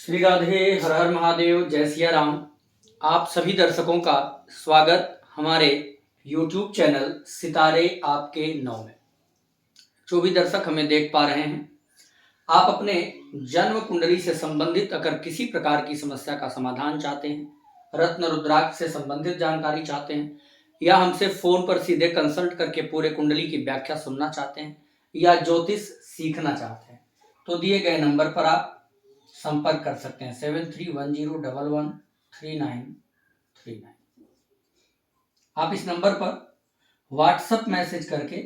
श्री राधे, हर हर महादेव, जय सिया राम। आप सभी दर्शकों का स्वागत हमारे YouTube चैनल सितारे आपके नौ में। जो भी दर्शक हमें देख पा रहे हैं, आप अपने जन्म कुंडली से संबंधित अगर किसी प्रकार की समस्या का समाधान चाहते हैं, रत्न रुद्राक्ष से संबंधित जानकारी चाहते हैं, या हमसे फोन पर सीधे कंसल्ट करके पूरे कुंडली की व्याख्या सुनना चाहते हैं, या ज्योतिष सीखना चाहते हैं, तो दिए गए नंबर पर आप संपर्क कर सकते हैं 7310113939। आप इस नंबर पर व्हाट्सएप मैसेज करके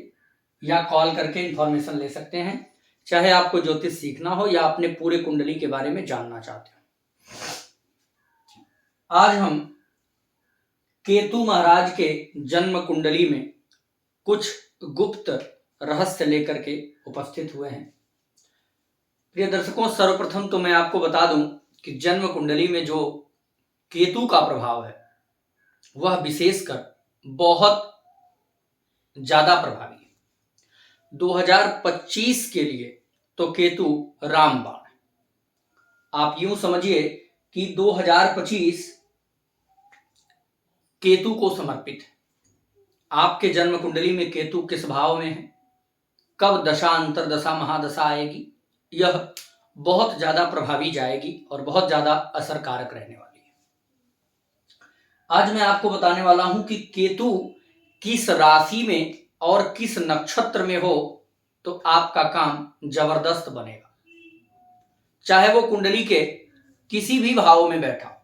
या कॉल करके इंफॉर्मेशन ले सकते हैं, चाहे आपको ज्योतिष सीखना हो या अपने पूरे कुंडली के बारे में जानना चाहते हो। आज हम केतु महाराज के जन्म कुंडली में कुछ गुप्त रहस्य लेकर के उपस्थित हुए हैं। प्रिय दर्शकों, सर्वप्रथम तो मैं आपको बता दूं कि जन्म कुंडली में जो केतु का प्रभाव है वह विशेषकर बहुत ज्यादा प्रभावी है। 2025 के लिए तो केतु रामबाण है। आप यूं समझिए कि 2025 केतु को समर्पित है। आपके जन्म कुंडली में केतु किस भाव में है, कब दशा, अंतरदशा, महादशा आएगी, यह बहुत ज्यादा प्रभावी जाएगी और बहुत ज्यादा असरकारक रहने वाली है। आज मैं आपको बताने वाला हूं कि केतु किस राशि में और किस नक्षत्र में हो तो आपका काम जबरदस्त बनेगा। चाहे वो कुंडली के किसी भी भाव में बैठा हो,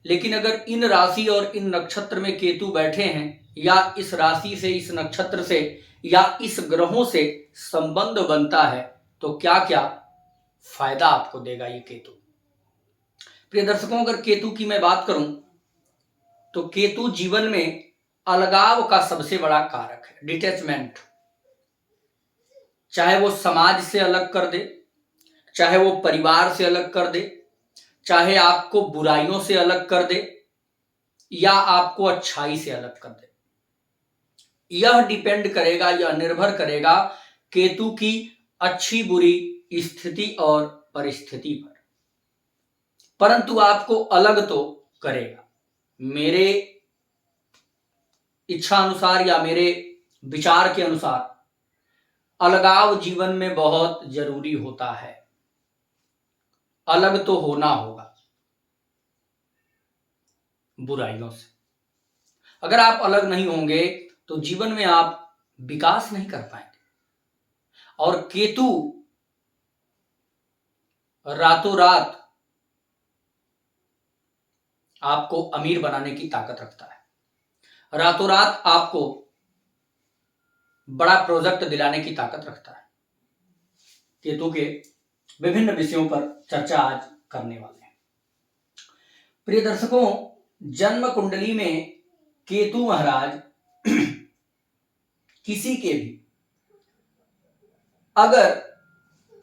लेकिन अगर इन राशि और इन नक्षत्र में केतु बैठे हैं, या इस राशि से, इस नक्षत्र से, या इस ग्रहों से संबंध बनता है, तो क्या क्या फायदा आपको देगा ये केतु। प्रिय दर्शकों, अगर केतु की मैं बात करूं तो केतु जीवन में अलगाव का सबसे बड़ा कारक है, डिटैचमेंट। चाहे वो समाज से अलग कर दे, चाहे वो परिवार से अलग कर दे, चाहे आपको बुराइयों से अलग कर दे, या आपको अच्छाई से अलग कर दे। यह डिपेंड करेगा, यह निर्भर करेगा केतु की अच्छी बुरी स्थिति और परिस्थिति पर। परंतु आपको अलग तो करेगा। मेरे इच्छा अनुसार या मेरे विचार के अनुसार अलगाव जीवन में बहुत जरूरी होता है। अलग तो होना होगा बुराइयों से। अगर आप अलग नहीं होंगे तो जीवन में आप विकास नहीं कर पाएंगे। और केतु रातों रात आपको अमीर बनाने की ताकत रखता है। रातों रात आपको बड़ा प्रोजेक्ट दिलाने की ताकत रखता है। केतु के विभिन्न विषयों पर चर्चा आज करने वाले हैं। प्रिय दर्शकों, जन्म कुंडली में केतु महाराज किसी के भी अगर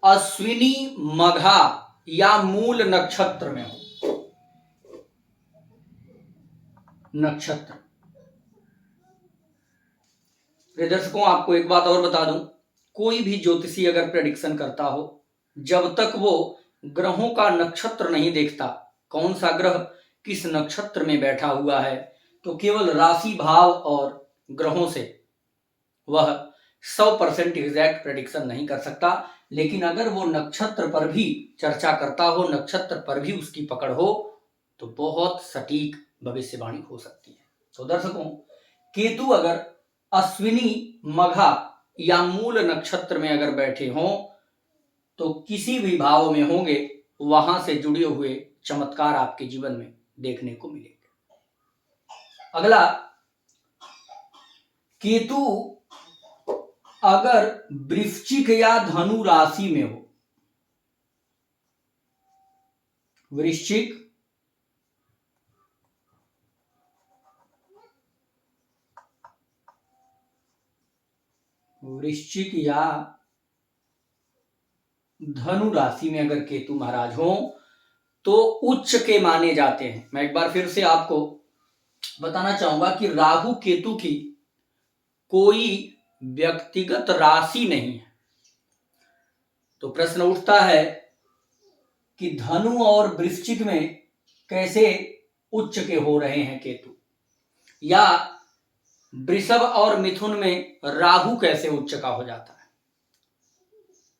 अश्विनी, मघा या मूल नक्षत्र में हो, नक्षत्र। प्रिय दर्शकों, आपको एक बात और बता दूं, कोई भी ज्योतिषी अगर प्रेडिक्शन करता हो, जब तक वो ग्रहों का नक्षत्र नहीं देखता, कौन सा ग्रह किस नक्षत्र में बैठा हुआ है, तो केवल राशि, भाव और ग्रहों से वह 100% एग्जैक्ट प्रेडिक्शन नहीं कर सकता। लेकिन अगर वो नक्षत्र पर भी चर्चा करता हो, नक्षत्र पर भी उसकी पकड़ हो, तो बहुत सटीक भविष्यवाणी हो सकती है। तो दर्शकों, केतु अगर अश्विनी, मघा या मूल नक्षत्र में अगर बैठे हों तो किसी भी भाव में होंगे, वहां से जुड़े हुए चमत्कार आपके जीवन में देखने को मिलेंगे। अगला, केतु अगर वृश्चिक या धनु राशि में हो, वृश्चिक, या धनु राशि में अगर केतु महाराज हो तो उच्च के माने जाते हैं। मैं एक बार फिर से आपको बताना चाहूंगा कि राहु केतु की कोई व्यक्तिगत राशि नहीं है। तो प्रश्न उठता है कि धनु और वृश्चिक में कैसे उच्च के हो रहे हैं केतु, या वृषभ और मिथुन में राहु कैसे उच्च का हो जाता है।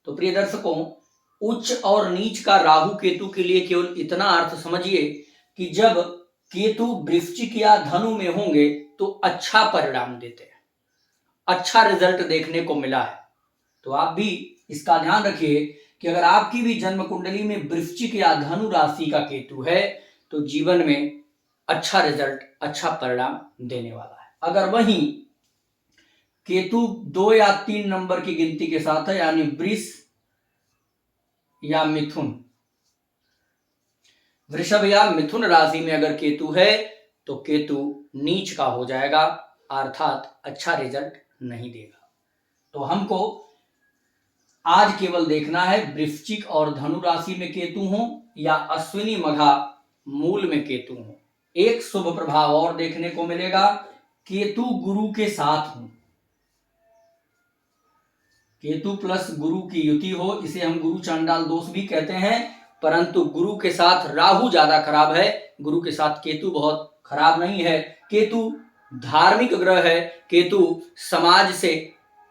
तो प्रिय दर्शकों, उच्च और नीच का राहु केतु के लिए केवल इतना अर्थ समझिए कि जब केतु वृश्चिक या धनु में होंगे तो अच्छा परिणाम देते हैं, अच्छा रिजल्ट देखने को मिला है। तो आप भी इसका ध्यान रखिए कि अगर आपकी भी जन्म कुंडली में वृश्चिक या धनु राशि का केतु है तो जीवन में अच्छा रिजल्ट, अच्छा परिणाम देने वाला है। अगर वहीं केतु 2 या 3 नंबर की गिनती के साथ है, यानी वृष या मिथुन, वृषभ या मिथुन राशि में अगर केतु है तो केतु नीच का हो जाएगा, अर्थात अच्छा रिजल्ट नहीं देगा। तो हमको आज केवल देखना है वृश्चिक और धनु राशि में केतु हो या अश्विनी मघा मूल में केतु हो। एक शुभ प्रभाव और देखने को मिलेगा, केतु गुरु के साथ हो, केतु प्लस गुरु की युति हो, इसे हम गुरु चांडाल दोष भी कहते हैं। परंतु गुरु के साथ राहु ज्यादा खराब है, गुरु के साथ केतु बहुत खराब नहीं है। केतु धार्मिक ग्रह है, केतु समाज से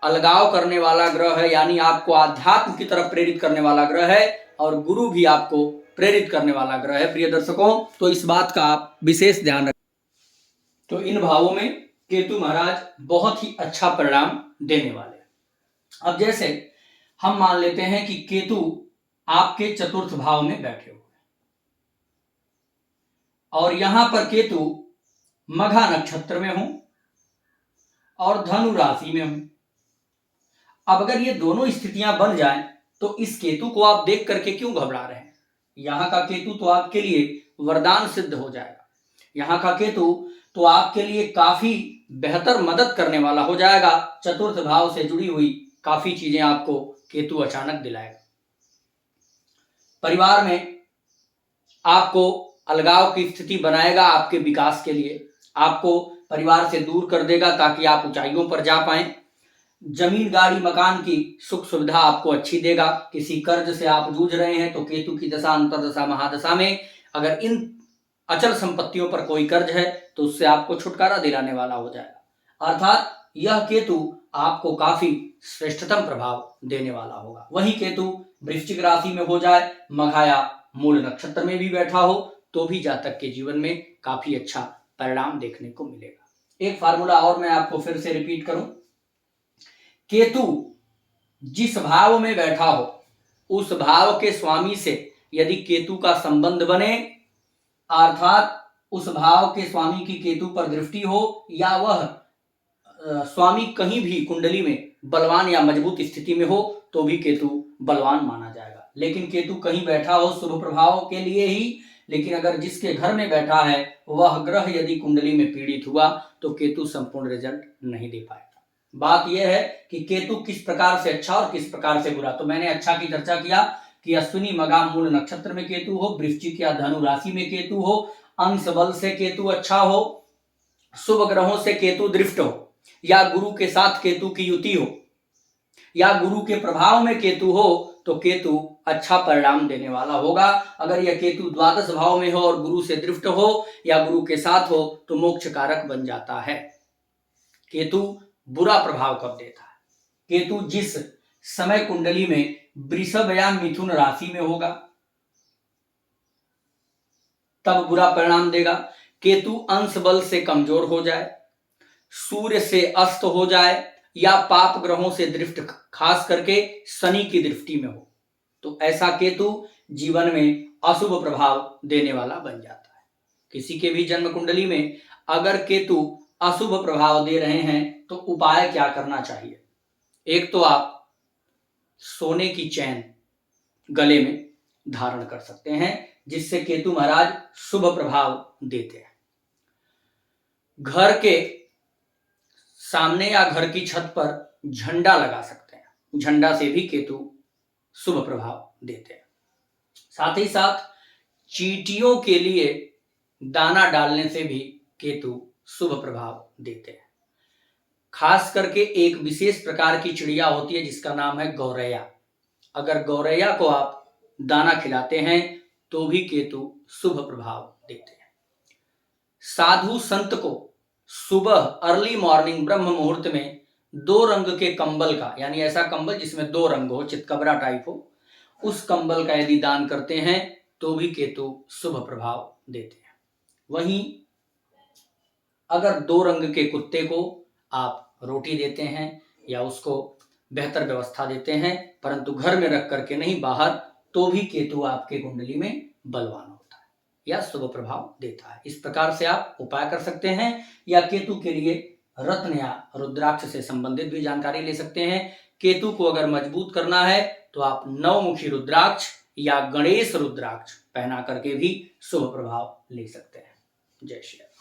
अलगाव करने वाला ग्रह है, यानी आपको आध्यात्म की तरफ प्रेरित करने वाला ग्रह है, और गुरु भी आपको प्रेरित करने वाला ग्रह है प्रिय दर्शकों। तो इस बात का आप विशेष ध्यान रखें। तो इन भावों में केतु महाराज बहुत ही अच्छा परिणाम देने वाले हैं। अब जैसे हम मान लेते हैं कि केतु आपके चतुर्थ भाव में बैठे हुए और यहां पर केतु मघा नक्षत्र में हो और धनु राशि में हो। अब अगर ये दोनों स्थितियां बन जाएं तो इस केतु को आप देख करके क्यों घबरा रहे हैं? यहां का केतु तो आपके लिए वरदान सिद्ध हो जाएगा, यहां का केतु तो आपके लिए काफी बेहतर मदद करने वाला हो जाएगा। चतुर्थ भाव से जुड़ी हुई काफी चीजें आपको केतु अचानक दिलाएगा। परिवार में आपको अलगाव की स्थिति बनाएगा, आपके विकास के लिए आपको परिवार से दूर कर देगा ताकि आप ऊंचाइयों पर जा पाएं। जमीन गाड़ी मकान की सुख सुविधा आपको अच्छी देगा। किसी कर्ज से आप जूझ रहे हैं तो केतु की दशा, अंतरदशा, महादशा में अगर इन अचल संपत्तियों पर कोई कर्ज है तो उससे आपको छुटकारा दिलाने वाला हो जाएगा। अर्थात यह केतु आपको काफी श्रेष्ठतम प्रभाव देने वाला होगा। वही केतु वृश्चिक राशि में हो जाए, मघा या मूल नक्षत्र में भी बैठा हो तो भी जातक के जीवन में काफी अच्छा परिणाम देखने को मिलेगा। एक फार्मूला और मैं आपको फिर से रिपीट करूं, केतु जिस भाव में बैठा हो उस भाव के स्वामी से यदि केतु का संबंध बने, अर्थात उस भाव के स्वामी की केतु पर दृष्टि हो, या वह स्वामी कहीं भी कुंडली में बलवान या मजबूत स्थिति में हो तो भी केतु बलवान माना जाएगा। लेकिन केतु कहीं बैठा हो शुभ प्रभाव के लिए ही, लेकिन अगर जिसके घर में बैठा है वह ग्रह यदि कुंडली में पीड़ित हुआ तो केतु संपूर्ण रिजल्ट नहीं दे पाएगा। बात यह है कि केतु किस प्रकार से अच्छा और किस प्रकार से बुरा। तो मैंने अच्छा की चर्चा किया कि अश्विनी मघा मूल नक्षत्र में केतु हो, वृश्चिक या धनु राशि में केतु हो, अंश बल से केतु अच्छा हो, शुभ ग्रहों से केतु दृष्ट हो, या गुरु के साथ केतु की युति हो, या गुरु के प्रभाव में केतु हो तो केतु अच्छा परिणाम देने वाला होगा। अगर यह केतु द्वादश भाव में हो और गुरु से दृष्ट हो या गुरु के साथ हो तो मोक्ष कारक बन जाता है। केतु बुरा प्रभाव कब देता है? केतु जिस समय कुंडली में वृषभ या मिथुन राशि में होगा तब बुरा परिणाम देगा। केतु अंश बल से कमजोर हो जाए, सूर्य से अस्त हो जाए, या पाप ग्रहों से दृष्ट, खास करके शनि की दृष्टि में हो तो ऐसा केतु जीवन में अशुभ प्रभाव देने वाला बन जाता है। किसी के भी जन्म कुंडली में अगर केतु अशुभ प्रभाव दे रहे हैं तो उपाय क्या करना चाहिए? एक तो आप सोने की चैन गले में धारण कर सकते हैं जिससे केतु महाराज शुभ प्रभाव देते हैं। घर के सामने या घर की छत पर झंडा लगा सकते हैं, झंडा से भी केतु शुभ प्रभाव देते हैं। साथ ही साथ चींटियों के लिए दाना डालने से भी केतु शुभ प्रभाव देते हैं। खास करके एक विशेष प्रकार की चिड़िया होती है जिसका नाम है गौरैया। अगर गौरैया को आप दाना खिलाते हैं तो भी केतु शुभ प्रभाव देते हैं। साधु संत को सुबह अर्ली मॉर्निंग ब्रह्म मुहूर्त में 2 रंग के कंबल का, यानी ऐसा कंबल जिसमें 2 रंग हो, चितकबरा टाइप हो, उस कंबल का यदि दान करते हैं तो भी केतु शुभ प्रभाव देते हैं। वहीं अगर 2 रंग के कुत्ते को आप रोटी देते हैं या उसको बेहतर व्यवस्था देते हैं, परंतु घर में रख करके नहीं बाहर, तो भी केतु आपके कुंडली में बलवान होता है या शुभ प्रभाव देता है। इस प्रकार से आप उपाय कर सकते हैं या केतु के लिए रत्न या रुद्राक्ष से संबंधित भी जानकारी ले सकते हैं। केतु को अगर मजबूत करना है तो आप 9 मुखी रुद्राक्ष या गणेश रुद्राक्ष पहना करके भी शुभ प्रभाव ले सकते हैं। जय श्री राम।